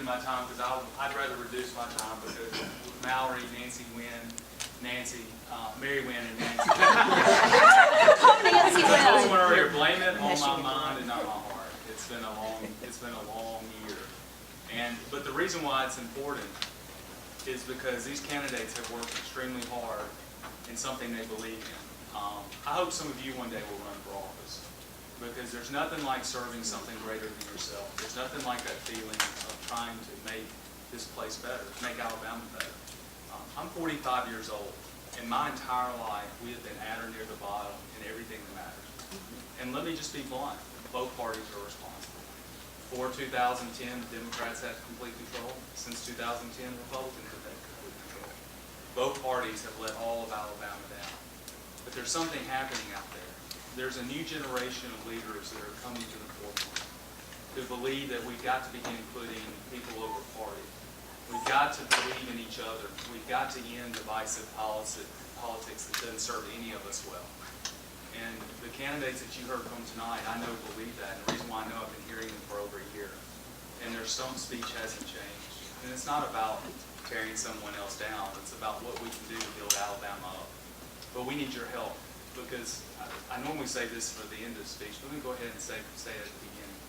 into my time because I'd rather reduce my time because Mallory, Mary Wynn, and Nancy. Nancy I told someone Wynn. earlier, blame it on my mind and not my heart. It's been a long year. But the reason why it's important is because these candidates have worked extremely hard in something they believe in. I hope some of you one day will run for office because there's nothing like serving something greater than yourself. There's nothing like that feeling of trying to make this place better, to make Alabama better. I'm 45 years old. In my entire life, we have been at or near the bottom in everything that matters. And let me just be blunt. Both parties are responsible. Before 2010, the Democrats had complete control. Since 2010, Republicans have had complete control. Both parties have let all of Alabama down. But there's something happening out there. There's a new generation of leaders that are coming to the forefront who believe that we've got to begin putting people over party. We've got to believe in each other. We've got to end divisive politics that doesn't serve any of us well. And the candidates that you heard from tonight, I know believe that. And the reason why I know I've been hearing them for over a year. And their some speech hasn't changed. And it's not about tearing someone else down. It's about what we can do to build Alabama up. But we need your help because I normally say this for the end of the speech. But let me go ahead and say it at the beginning.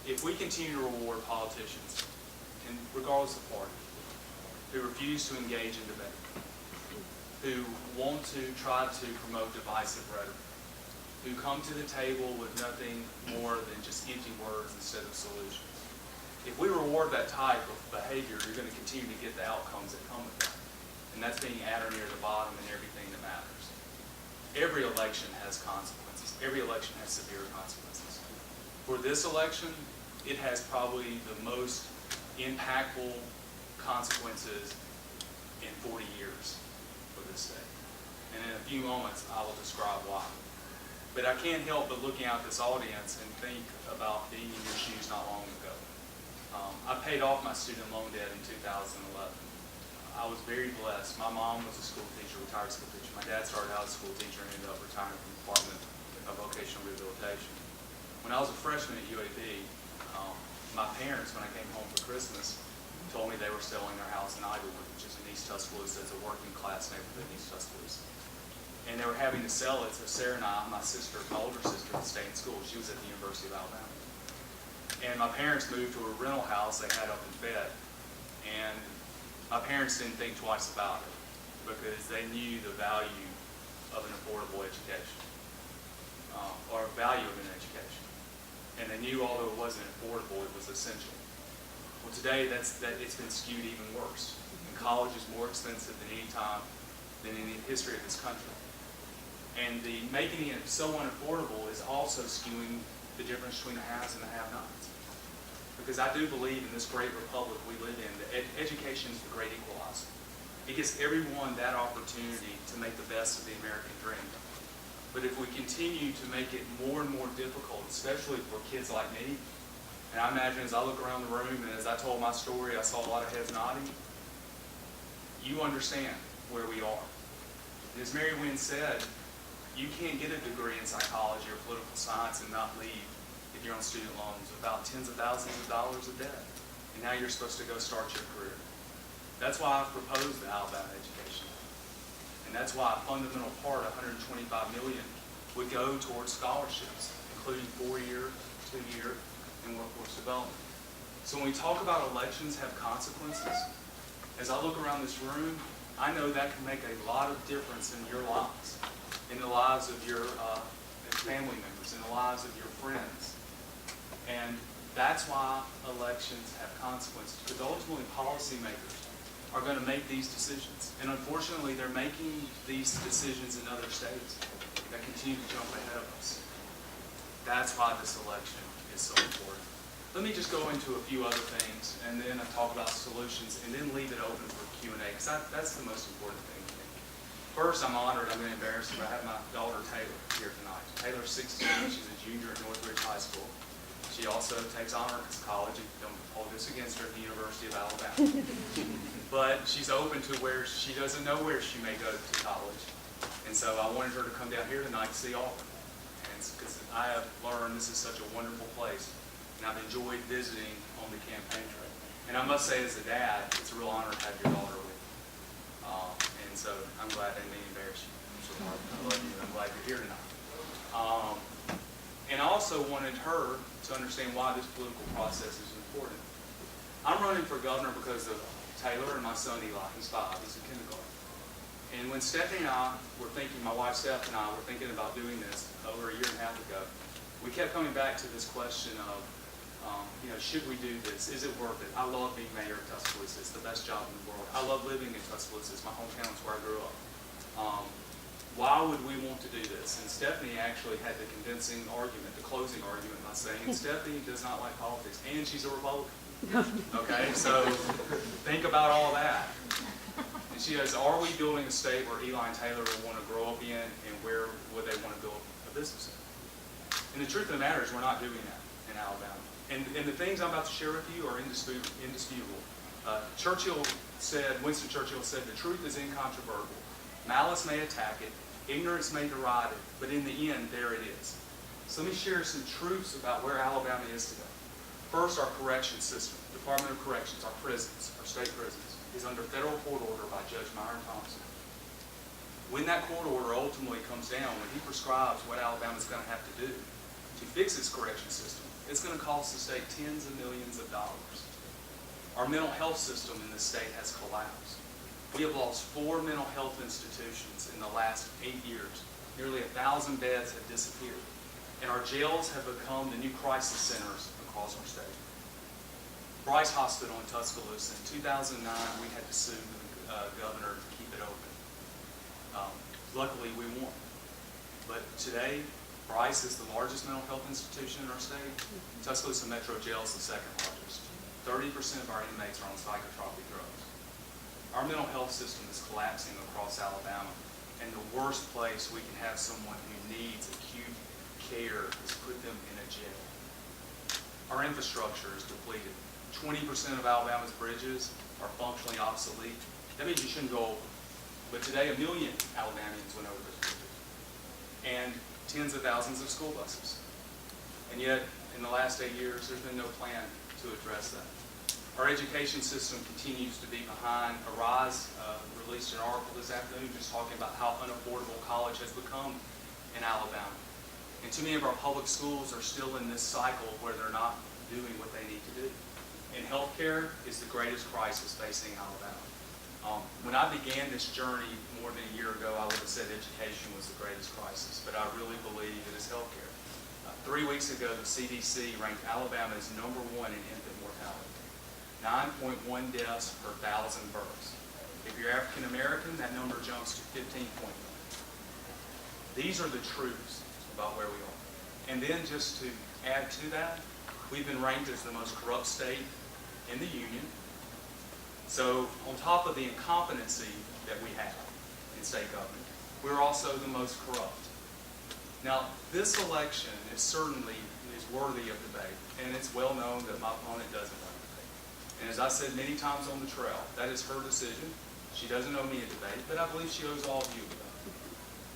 If we continue to reward politicians, and regardless of party, who refuse to engage in debate, who want to try to promote divisive rhetoric, who come to the table with nothing more than just empty words instead of solutions. If we reward that type of behavior, you're going to continue to get the outcomes that come with that. And that's being at or near the bottom in everything that matters. Every election has consequences. Every election has severe consequences. For this election, it has probably the most impactful consequences in 40 years for this state. And in a few moments, I will describe why. But I can't help but looking out this audience and think about being in your shoes not long ago. I paid off my student loan debt in 2011. I was very blessed. My mom was a school teacher, retired school teacher. My dad started out as a school teacher and ended up retiring from the Department of Vocational Rehabilitation. When I was a freshman at UAB, my parents, when I came home for Christmas, told me they were selling their house in Ivywood, which is in East Tuscaloosa. It's a working class neighborhood in East Tuscaloosa. And they were having to sell it, so Sarah and I, my older sister, would stay in school. She was at the University of Alabama. And my parents moved to a rental house they had up in Fed. And my parents didn't think twice about it because they knew the value of an affordable education, or value of an education. And they knew although it wasn't affordable, it was essential. Well, today it's been skewed even worse. And college is more expensive than any time than in the history of this country. And the making it so unaffordable is also skewing the difference between the haves and the have-nots. Because I do believe in this great republic we live in, that education is the great equalizer. It gives everyone that opportunity to make the best of the American dream. But if we continue to make it more and more difficult, especially for kids like me, and I imagine as I look around the room and as I told my story, I saw a lot of heads nodding, you understand where we are. And as Mary Wynn said, you can't get a degree in psychology or political science and not leave if you're on student loans without tens of thousands of dollars of debt. And now you're supposed to go start your career. That's why I've proposed the Alabama Education Act. And that's why a fundamental part, $125 million, would go towards scholarships, including 4-year, 2-year, and workforce development. So when we talk about elections have consequences, as I look around this room, I know that can make a lot of difference in your lives, in the lives of your family members, in the lives of your friends. And that's why elections have consequences, because ultimately policymakers are going to make these decisions. And unfortunately, they're making these decisions in other states that continue to jump ahead of us. That's why this election is so important. Let me just go into a few other things, and then I'll talk about solutions, and then leave it open for Q&A, because that's the most important thing to me. First, I'm honored, I'm going to embarrass you, but I have my daughter Taylor here tonight. Taylor's 16, she's a junior at Northridge High School. She also takes honors college. Don't hold this against her at the University of Alabama. But she's open to where she doesn't know where she may go to college. And so I wanted her to come down here tonight to see Auburn. And because I have learned this is such a wonderful place. And I've enjoyed visiting on the campaign trail. And I must say, as a dad, it's a real honor to have your daughter with you. And so I'm glad I didn't embarrass you. I love you, and I'm glad you're here tonight. And I also wanted her to understand why this political process is important. I'm running for governor because of Taylor and my son Eli. He's 5. He's in kindergarten. And when Stephanie and I were thinking, my wife Steph and I were thinking about doing this over a year and a half ago, we kept coming back to this question of, should we do this? Is it worth it? I love being mayor of Tuscaloosa. It's the best job in the world. I love living in Tuscaloosa. It's my hometown. It's where I grew up. Why would we want to do this? And Stephanie actually had the convincing argument, the closing argument by saying, Stephanie does not like politics, and she's a Republican. Okay, so think about all that. And she goes, are we building a state where Eli and Taylor will want to grow up in, and where would they want to build a business in? And the truth of the matter is we're not doing that in Alabama. And the things I'm about to share with you are indisputable. Winston Churchill said, the truth is incontrovertible. Malice may attack it, ignorance may deride it, but in the end, there it is. So let me share some truths about where Alabama is today. First, our correction system, Department of Corrections, our prisons, our state prisons, is under federal court order by Judge Myron Thompson. When that court order ultimately comes down, when he prescribes what Alabama's going to have to do to fix its correction system, it's going to cost the state tens of millions of dollars. Our mental health system in this state has collapsed. We have lost 4 mental health institutions in the last 8 years. Nearly 1,000 beds have disappeared. And our jails have become the new crisis centers across our state. Bryce Hospital in Tuscaloosa, in 2009, we had to sue the governor to keep it open. Luckily, we won. But today, Bryce is the largest mental health institution in our state. Tuscaloosa Metro Jail is the second largest. 30% of our inmates are on psychotropic drugs. Our mental health system is collapsing across Alabama, and the worst place we can have someone who needs acute care is put them in a jail. Our infrastructure is depleted. 20% of Alabama's bridges are functionally obsolete. That means you shouldn't go over. But today, 1 million Alabamians went over those bridges. And tens of thousands of school buses. And yet, in the last 8 years, there's been no plan to address that. Our education system continues to be behind. Arise released an article this afternoon just talking about how unaffordable college has become in Alabama. And too many of our public schools are still in this cycle where they're not doing what they need to do. And healthcare is the greatest crisis facing Alabama. When I began this journey more than a year ago, I would have said education was the greatest crisis, but I really believe it is healthcare. 3 weeks ago, the CDC ranked Alabama as #1 in infant mortality. 9.1 deaths per 1,000 births. If you're African American, that number jumps to 15.1. These are the truths about where we are. And then just to add to that, we've been ranked as the most corrupt state in the union. So on top of the incompetency that we have in state government, we're also the most corrupt. Now, this election is certainly worthy of debate, and it's well known that my opponent doesn't want to debate. And as I said many times on the trail, that is her decision. She doesn't owe me a debate, but I believe she owes all of you a debate.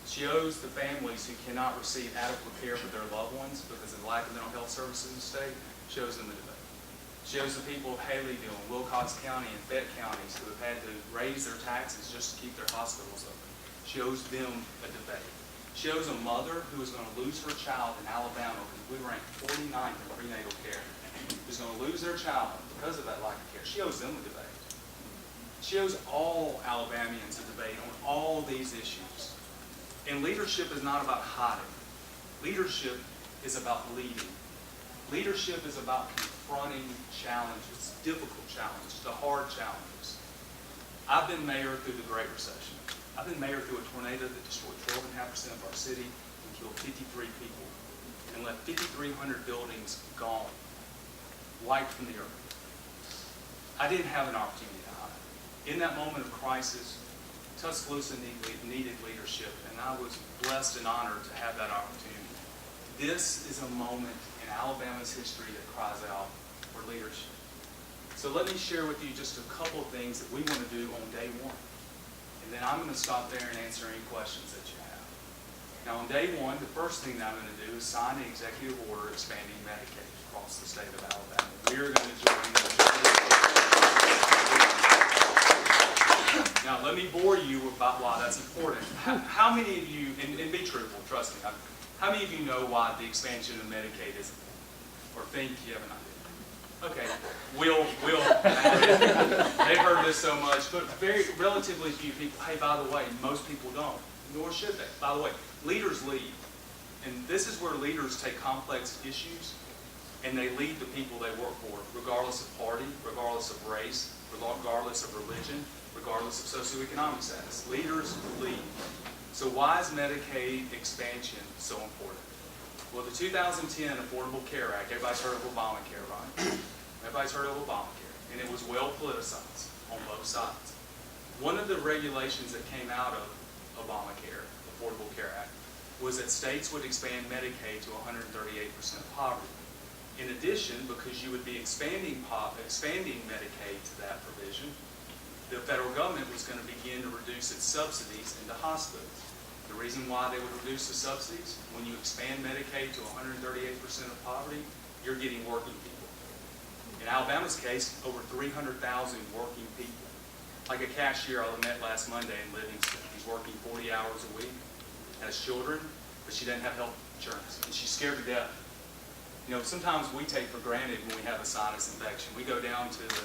She owes the families who cannot receive adequate care for their loved ones because of the lack of mental health services in the state. She owes them a debate. She owes the people of Haleyville and Wilcox County and Fayette counties who have had to raise their taxes just to keep their hospitals open. She owes them a debate. She owes a mother who is going to lose her child in Alabama because we rank 49th in prenatal care, who's going to lose their child because of that lack of care. She owes them a debate. She owes all Alabamians a debate on all these issues. And leadership is not about hiding. Leadership is about leading. Leadership is about confronting challenges, difficult challenges, the hard challenges. I've been mayor through the Great Recession. I've been mayor through a tornado that destroyed 12.5% of our city and killed 53 people and left 5,300 buildings gone, wiped from the earth. I didn't have an opportunity to hide. In that moment of crisis, Tuscaloosa needed leadership, and I was blessed and honored to have that opportunity. This is a moment in Alabama's history that cries out for leadership. So let me share with you just a couple of things that we want to do on day one. And then I'm going to stop there and answer any questions that you have. Now on day one, the first thing that I'm going to do is sign an executive order expanding Medicaid across the state of Alabama. We're going to join the let me bore you about why that's important. How many of you, and be truthful, trust me, how many of you know why the expansion of Medicaid is, or think you have an idea? Okay, they've heard this so much, but relatively few people. Hey, by the way, most people don't, nor should they. By the way, leaders lead. And this is where leaders take complex issues and they lead the people they work for, regardless of party, regardless of race, regardless of religion, regardless of socioeconomic status. Leaders lead. So why is Medicaid expansion so important? Well, the 2010 Affordable Care Act, everybody's heard of Obamacare, right? Everybody's heard of Obamacare, and it was well politicized on both sides. One of the regulations that came out of Obamacare, Affordable Care Act, was that states would expand Medicaid to 138% poverty. In addition, because you would be expanding Medicaid to that provision, the federal government was going to begin to reduce its subsidies into hospitals. The reason why they would reduce the subsidies, when you expand Medicaid to 138% of poverty, you're getting working people. In Alabama's case, over 300,000 working people. Like a cashier I met last Monday in Livingston. He's working 40 hours a week, has children, but she doesn't have health insurance, and she's scared to death. You know, sometimes we take for granted when we have a sinus infection. We go down to the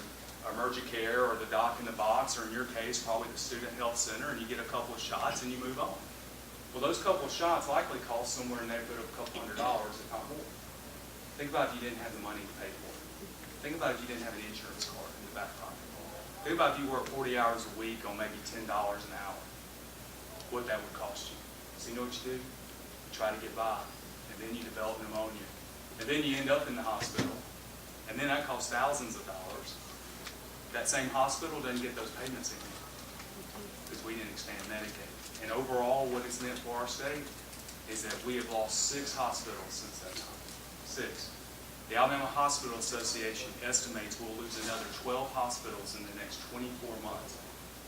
emergent care or the doc in the box, or in your case, probably the student health center, and you get a couple of shots and you move on. Well, those couple of shots likely cost somewhere in the neighborhood of a couple $100, if not more. Think about if you didn't have the money to pay for it. Think about if you didn't have an insurance card in the back pocket. Think about if you work 40 hours a week on maybe $10 an hour, what that would cost you. So you know what you do? You try to get by, and then you develop pneumonia. And then you end up in the hospital, and then that costs thousands of dollars. That same hospital doesn't get those payments anymore because we didn't expand Medicaid. And overall, what it's meant for our state is that we have lost 6 hospitals since that time. 6. The Alabama Hospital Association estimates we'll lose another 12 hospitals in the next 24 months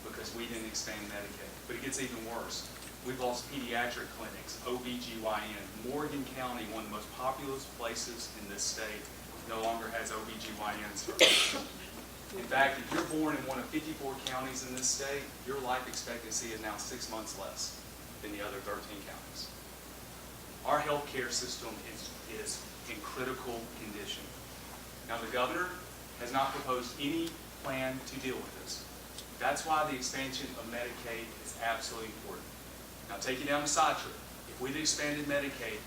because we didn't expand Medicaid. But it gets even worse. We've lost pediatric clinics, OBGYN. Morgan County, one of the most populous places in this state, no longer has OBGYN services. In fact, if you're born in one of 54 counties in this state, your life expectancy is now 6 months less than the other 13 counties. Our health care system is in critical condition. Now, the governor has not proposed any plan to deal with this. That's why the expansion of Medicaid is absolutely important. Now, take you down a side trip. If we'd expanded Medicaid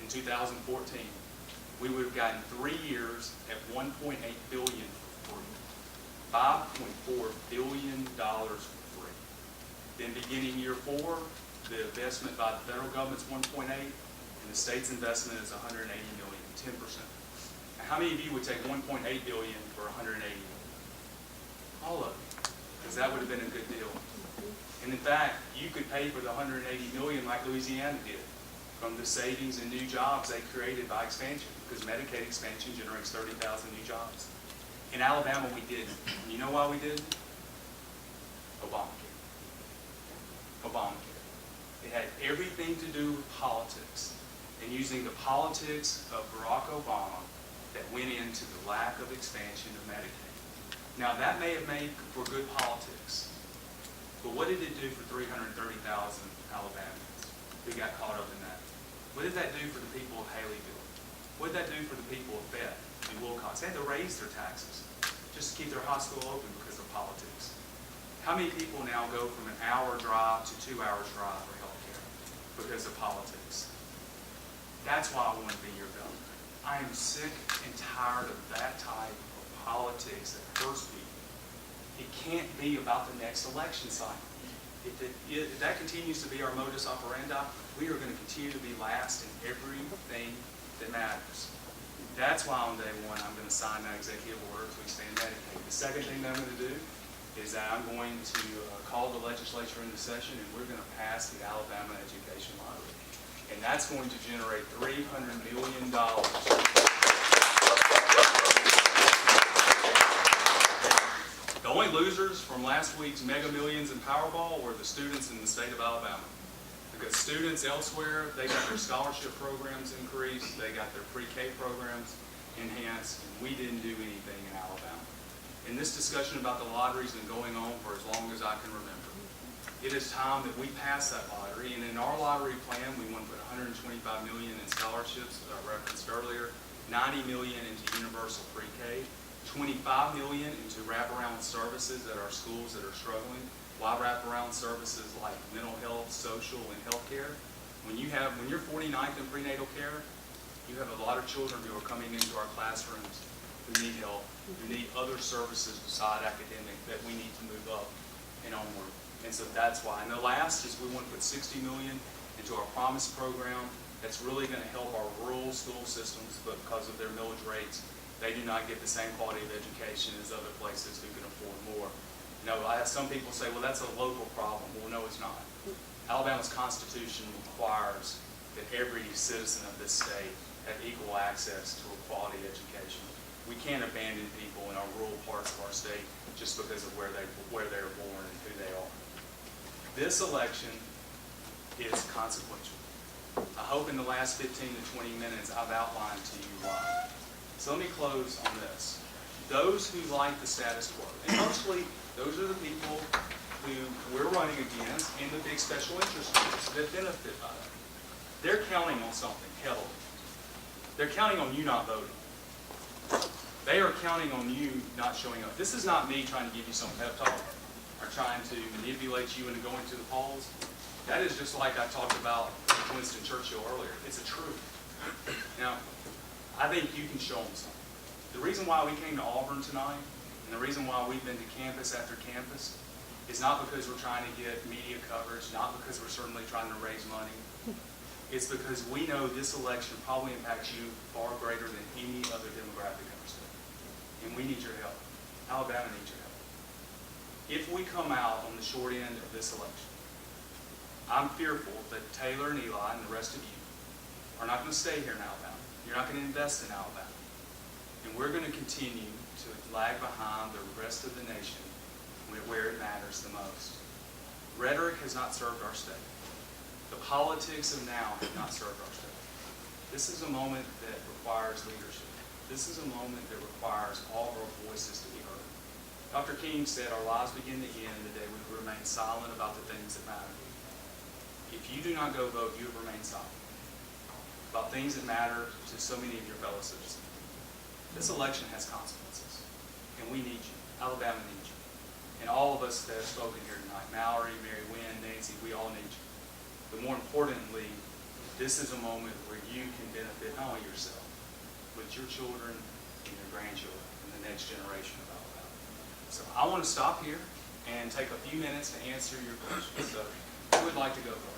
in 2014, we would have gotten 3 years at $1.8 billion for free. $5.4 billion for free. Then beginning year 4, the investment by the federal government is 1.8, and the state's investment is 180 million, 10%. Now, how many of you would take 1.8 billion for 180 million? All of you, because that would have been a good deal. And in fact, you could pay for the 180 million like Louisiana did from the savings and new jobs they created by expansion, because Medicaid expansion generates 30,000 new jobs. In Alabama, we didn't. And you know why we didn't? Obamacare. Obamacare. It had everything to do with politics, and using the politics of Barack Obama that went into the lack of expansion of Medicaid. Now, that may have made for good politics, but what did it do for 330,000 Alabamians who got caught up in that? What did that do for the people of Haleyville? What did that do for the people of Fayette and Wilcox? They had to raise their taxes just to keep their hospital open because of politics. How many people now go from an hour drive to 2 hours drive for health care because of politics? That's why I want to be your governor. I am sick and tired of that type of politics that hurts people. It can't be about the next election cycle. If that continues to be our modus operandi, we are going to continue to be last in everything that matters. That's why on day 1 I'm going to sign that executive order to expand Medicaid. The second thing that I'm going to do is that I'm going to call the legislature into session, and we're going to pass the Alabama Education Lottery. And that's going to generate $300 million. The only losers from last week's Mega Millions and Powerball were the students in the state of Alabama. Because students elsewhere, they got their scholarship programs increased, they got their pre-K programs enhanced, and we didn't do anything in Alabama. And this discussion about the lottery has been going on for as long as I can remember. it is time that we pass that lottery. And in our lottery plan, we want to put $125 million in scholarships, as I referenced earlier, $90 million into universal pre-K, $25 million into wraparound services at our schools that are struggling. Why wraparound services like mental health, social, and healthcare? When you're 49th in prenatal care, you have a lot of children who are coming into our classrooms who need help, who need other services beside academic that we need to move up and onward. And so that's why. And the last is we want to put $60 million into our Promise program. That's really going to help our rural school systems, but because of their millage rates, they do not get the same quality of education as other places who can afford more. You know, some people say, well, that's a local problem. Well, no, it's not. Alabama's Constitution requires that every citizen of this state have equal access to a quality education. We can't abandon people in our rural parts of our state just because of where they're born and who they are. This election is consequential. I hope in the last 15 to 20 minutes I've outlined to you why. So let me close on this. Those who like the status quo, and mostly those are the people who we're running against in the big special interest groups that benefit by it. They're counting on something heavily. They're counting on you not voting. They are counting on you not showing up. This is not me trying to give you some pep talk or trying to manipulate you into going to the polls. That is just like I talked about Winston Churchill earlier. It's a truth. Now, I think you can show them something. The reason why we came to Auburn tonight, and the reason why we've been to campus after campus, is not because we're trying to get media coverage, not because we're certainly trying to raise money. It's because we know this election probably impacts you far greater than any other demographic in our state. And we need your help. Alabama needs your help. If we come out on the short end of this election, I'm fearful that Taylor and Eli and the rest of you are not going to stay here in Alabama. You're not going to invest in Alabama. And we're going to continue to lag behind the rest of the nation where it matters the most. Rhetoric has not served our state. The politics of now have not served our state. This is a moment that requires leadership. This is a moment that requires all of our voices to be heard. Dr. King said our lives begin to end the day we remain silent about the things that matter. If you do not go vote, you have remained silent about things that matter to so many of your fellow citizens. This election has consequences, and we need you. Alabama needs you. And all of us that have spoken here tonight, Mallory, Mary Wynn, Nancy, we all need you. But more importantly, this is a moment where you can benefit not only yourself, but your children and your grandchildren and the next generation of Alabama. So I want to stop here and take a few minutes to answer your questions. So who would like to go first?